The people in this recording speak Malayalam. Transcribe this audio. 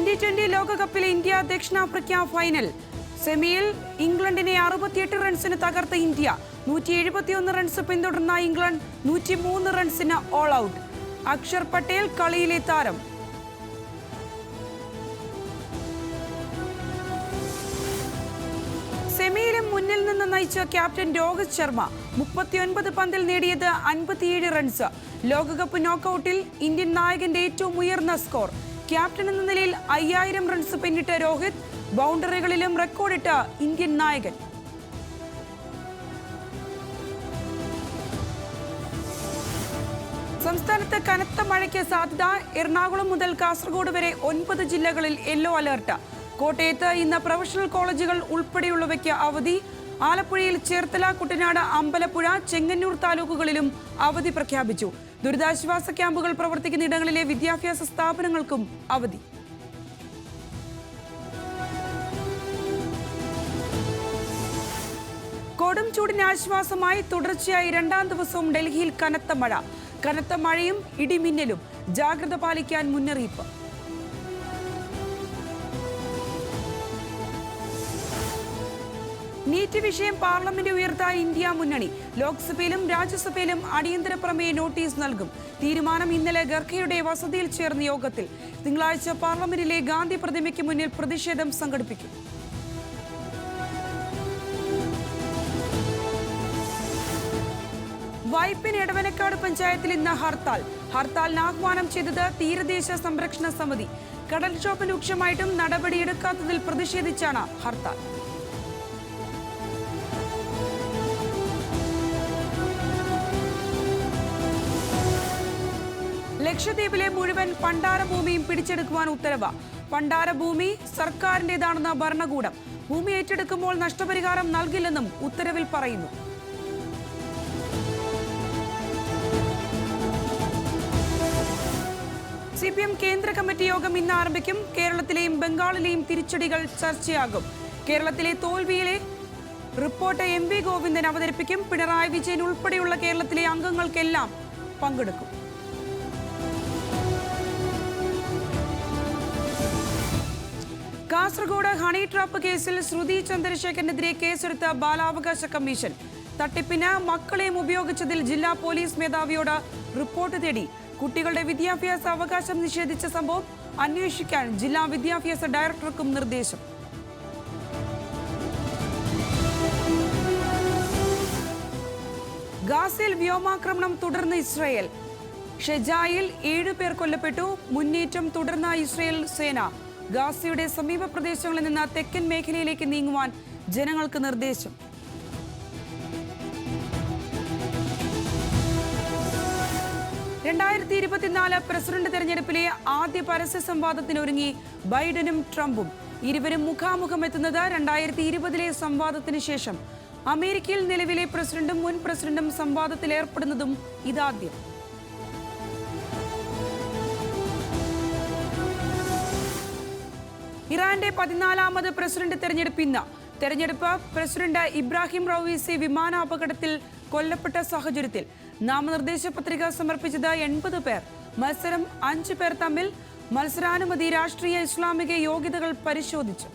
T20 ലോകകപ്പിലെ ഇന്ത്യ ദക്ഷിണാഫ്രിക്ക ഫൈനൽ. സെമിയിൽ ഇംഗ്ലണ്ടിനെ 68 റൺസിന് തകർത്ത ഇന്ത്യ. 171 റൺസ് പിന്തുടർന്ന ഇംഗ്ലണ്ട് 103 റൺസിന് ഓൾ ഔട്ട്. അക്ഷർ പട്ടേൽ കളിയിലെ താരം. സെമിയിലും മുന്നിൽ നിന്ന് നയിച്ച ക്യാപ്റ്റൻ രോഹിത് ശർമ്മ 39 പന്തിൽ നേടിയത് 57 റൺസ്. ലോകകപ്പ് നോക്കൌട്ടിൽ ഇന്ത്യൻ നായകന്റെ ഏറ്റവും ഉയർന്ന സ്കോർ. ക്യാപ്റ്റൻ എന്ന നിലയിൽ 5000 റൺസ് പിന്നിട്ട രോഹിത് ബൗണ്ടറികളിലും റെക്കോർഡിട്ട ഇന്ത്യൻ നായകൻ. സംസ്ഥാനത്ത് കനത്ത മഴയ്ക്ക് സാധ്യത. എറണാകുളം മുതൽ കാസർഗോഡ് വരെ 9 ജില്ലകളിൽ യെല്ലോ അലർട്ട്. കോട്ടയത്ത് ഇന്ന് പ്രൊഫഷണൽ കോളേജുകൾ ഉൾപ്പെടെയുള്ളവയ്ക്ക് അവധി. ആലപ്പുഴയിൽ ചേർത്തല, കുട്ടനാട്, അമ്പലപ്പുഴ, ചെങ്ങന്നൂർ താലൂക്കുകളിലും അവധി പ്രഖ്യാപിച്ചു. ദുരിതാശ്വാസ ക്യാമ്പുകൾ പ്രവർത്തിക്കുന്ന ഇടങ്ങളിലെ വിദ്യാഭ്യാസ സ്ഥാപനങ്ങൾക്കും അവധി. കൊടും ചൂടിന് ആശ്വാസമായി തുടർച്ചയായി 2ാം ദിവസവും ഡൽഹിയിൽ കനത്ത മഴ. കനത്ത മഴയും ഇടിമിന്നലും. ജാഗ്രത പാലിക്കാൻ മുന്നറിയിപ്പ്. നീറ്റ് വിഷയം പാർലമെന്റ് ഉയർത്താൻ ഇന്ത്യ മുന്നണി. ലോക്സഭയിലും രാജ്യസഭയിലും അടിയന്തര പ്രമേയ നോട്ടീസ് നൽകും. തീരുമാനം ഇന്നലെ ഖർഗെയുടെ വസതിയിൽ ചേർന്ന യോഗത്തിൽ. തിങ്കളാഴ്ച പാർലമെന്റിലെ ഗാന്ധി പ്രതിമയ്ക്ക് മുന്നിൽ പ്രതിഷേധം സംഘടിപ്പിക്കും. വൈപ്പിൻ എടവനക്കാട് പഞ്ചായത്തിൽ ഇന്ന് ഹർത്താൽ. ഹർത്താലിന് ആഹ്വാനം ചെയ്തത് തീരദേശ സംരക്ഷണ സമിതി. കടൽക്ഷോഭം രൂക്ഷമായിട്ടും നടപടിയെടുക്കാത്തതിൽ പ്രതിഷേധിച്ചാണ് ഹർത്താൽ. ലക്ഷദ്വീപിലെ മുഴുവൻ പണ്ടാരഭൂമിയും പിടിച്ചെടുക്കുവാൻ ഉത്തരവ്. പണ്ടാരഭൂമി സർക്കാരിന്റേതാണെന്ന് ഭരണകൂടം. ഭൂമി ഏറ്റെടുക്കുമ്പോൾ നഷ്ടപരിഹാരം നൽകില്ലെന്നും ഉത്തരവിൽ പറയുന്നു. CPM കേന്ദ്ര കമ്മിറ്റി യോഗം ഇന്ന് ആരംഭിക്കും. കേരളത്തിലെയും ബംഗാളിലെയും തിരിച്ചടികൾ ചർച്ചയാകും. കേരളത്തിലെ തോൽവിയിലെ റിപ്പോർട്ട് MV ഗോവിന്ദൻ അവതരിപ്പിക്കും. പിണറായി വിജയൻ ഉൾപ്പെടെയുള്ള കേരളത്തിലെ അംഗങ്ങൾക്കെല്ലാം പങ്കെടുക്കും. കാസർഗോഡ് ഹണി ട്രാപ്പ് കേസിൽ ശ്രുതി ചന്ദ്രശേഖരനെതിരെ കേസെടുത്ത ബാലാവകാശ കമ്മീഷൻ. തട്ടിപ്പിന് മക്കളെയും ഉപയോഗിച്ചതിൽ ജില്ലാ പോലീസ് മേധാവിയോട് റിപ്പോർട്ട് തേടി. കുട്ടികളുടെ വിദ്യാഭ്യാസ അവകാശം നിഷേധിച്ച സംഭവം അന്വേഷിക്കാൻ ജില്ലാ വിദ്യാഭ്യാസ ഡയറക്ടർക്കും നിർദ്ദേശം. ഗാസയിൽ വ്യോമാക്രമണം തുടർന്ന് ഇസ്രയേൽ. ഷെജായിൽ 7 പേർ കൊല്ലപ്പെട്ടു. മുന്നേറ്റം തുടർന്ന ഇസ്രയേൽ സേന. ഗാസയുടെ സമീപ പ്രദേശങ്ങളിൽ നിന്ന് തെക്കൻ മേഖലയിലേക്ക് നീങ്ങുവാൻ ജനങ്ങൾക്ക് നിർദ്ദേശം. പ്രസിഡന്റ് തെരഞ്ഞെടുപ്പിലെ ആദ്യ പരസ്യ സംവാദത്തിനൊരുങ്ങി ബൈഡനും ട്രംപും. ഇരുവരും മുഖാമുഖം എത്തുന്നത് 2020 സംവാദത്തിന് ശേഷം. അമേരിക്കയിൽ നിലവിലെ പ്രസിഡന്റും മുൻ പ്രസിഡന്റും സംവാദത്തിൽ ഏർപ്പെടുന്നതും ഇതാദ്യം. ഇറാന്റെ 14ാമത് പ്രസിഡന്റ് തെരഞ്ഞെടുപ്പ് ഇന്ന്. തെരഞ്ഞെടുപ്പ് പ്രസിഡന്റ് ഇബ്രാഹിം റൌയിസി വിമാനാപകടത്തിൽ കൊല്ലപ്പെട്ട സാഹചര്യത്തിൽ നാമനിർദ്ദേശ പത്രിക സമർപ്പിച്ചത് 80 പേർ. മത്സരം 5 പേർ തമ്മിൽ. മത്സരാനുമതി രാഷ്ട്രീയ ഇസ്ലാമിക യോഗ്യതകൾ പരിശോധിച്ചു.